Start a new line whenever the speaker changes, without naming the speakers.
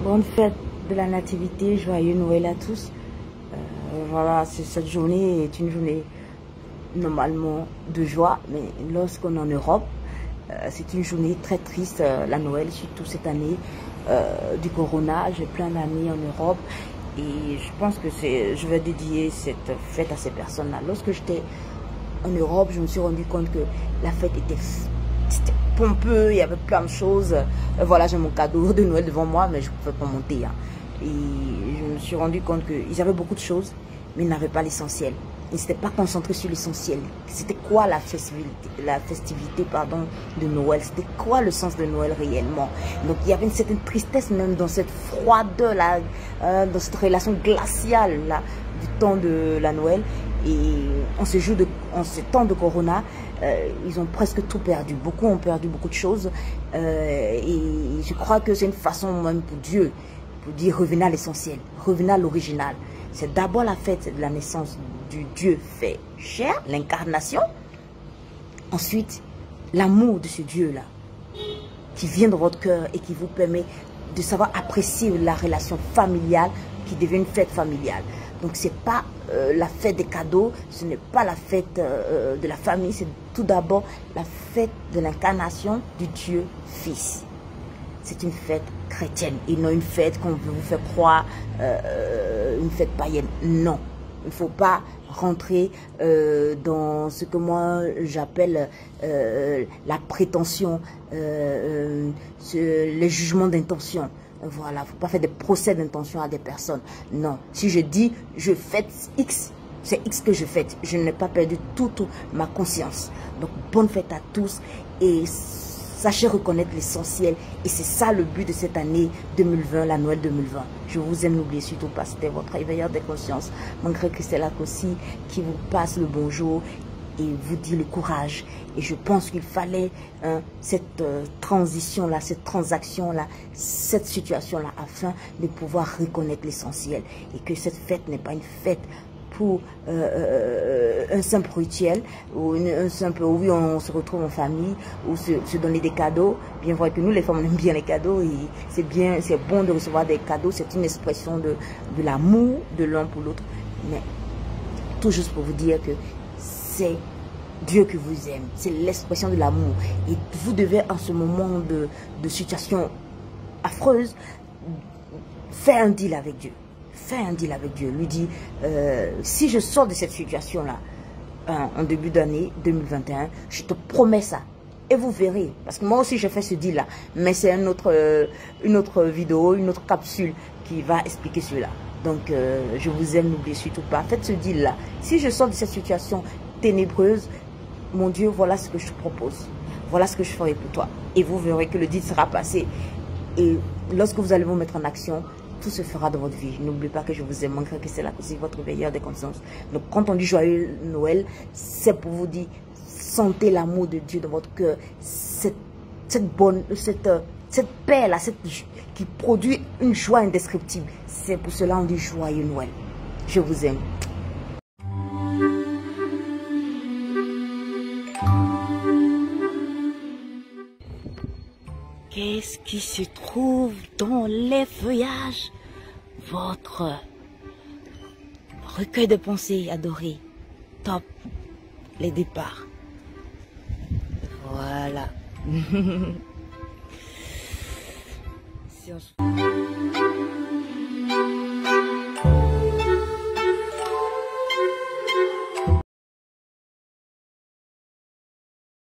Bonne fête de la Nativité, joyeux Noël à tous. Voilà, cette journée est une journée normalement de joie, mais lorsqu'on est en Europe, c'est une journée très triste, la Noël, surtout cette année du Corona. J'ai plein d'amis en Europe et je pense que je vais dédier cette fête à ces personnes-là. Lorsque j'étais en Europe, je me suis rendu compte que la fête c'était pompeux, il y avait plein de choses. Voilà, j'ai mon cadeau de Noël devant moi, mais je ne pouvais pas monter. Hein. Et je me suis rendu compte qu'ils avaient beaucoup de choses, mais ils n'avaient pas l'essentiel. Ils n'étaient pas concentrés sur l'essentiel. C'était quoi la festivité de Noël? C'était quoi le sens de Noël réellement? Donc il y avait une certaine tristesse même dans cette froideur, là, dans cette relation glaciale là, du temps de la Noël. Et en ce temps de Corona, ils ont presque tout perdu. Beaucoup ont perdu beaucoup de choses. Et je crois que c'est une façon même pour Dieu, pour dire revenez à l'essentiel, revenez à l'original. C'est d'abord la fête de la naissance du Dieu fait chair, l'incarnation. Ensuite, l'amour de ce Dieu-là, qui vient de votre cœur et qui vous permet de savoir apprécier la relation familiale qui devient une fête familiale. Donc, ce n'est pas la fête des cadeaux, ce n'est pas la fête de la famille, c'est tout d'abord la fête de l'incarnation du Dieu Fils. C'est une fête chrétienne et non une fête qu'on veut vous faire croire, une fête païenne. Non, il ne faut pas rentrer dans ce que moi j'appelle la prétention, les jugements d'intention. Voilà, il ne faut pas faire des procès d'intention à des personnes. Non, si je dis je fête X, c'est X que je fête. Je n'ai pas perdu toute ma conscience. Donc bonne fête à tous et sachez reconnaître l'essentiel. Et c'est ça le but de cette année 2020, la Noël 2020. Je vous aime, n'oubliez surtout pas, c'était votre éveilleur des consciences, Mankre Christella Kossi, qui vous passe le bonjour et vous dit le courage. Et je pense qu'il fallait cette transition-là, cette transaction-là, cette situation-là, afin de pouvoir reconnaître l'essentiel. Et que cette fête n'est pas une fête pour un simple rituel, ou un simple, oui, on se retrouve en famille, ou se donner des cadeaux. Bien vrai que nous, les femmes, on aime bien les cadeaux, et c'est bien, c'est bon de recevoir des cadeaux, c'est une expression de l'amour de l'un pour l'autre. Mais tout juste pour vous dire que c'est Dieu qui vous aime, c'est l'expression de l'amour. Et vous devez, en ce moment de situation affreuse, faire un deal avec Dieu. Faire un deal avec Dieu. Lui dit, si je sors de cette situation-là, en début d'année 2021, je te promets ça. Et vous verrez. Parce que moi aussi, je fais ce deal-là. Mais c'est une autre vidéo, une autre capsule qui va expliquer cela. Donc, je vous aime, n'oubliez surtout pas. Faites ce deal-là. Si je sors de cette situation ténébreuse, mon Dieu, voilà ce que je te propose. Voilà ce que je ferai pour toi. Et vous verrez que le deal sera passé. Et lorsque vous allez vous mettre en action, tout se fera dans votre vie. N'oubliez pas que je vous aime, Mankre Christella Kossi, votre veilleur des consciences. Donc, quand on dit joyeux Noël, c'est pour vous dire, sentez l'amour de Dieu dans votre cœur. Cette paix-là, qui produit une joie indescriptible. C'est pour cela qu'on dit joyeux Noël. Je vous aime. Qu'est-ce qui se trouve dans les feuillages? Votre recueil de pensées adoré. Top. Les départs. Voilà. Si on...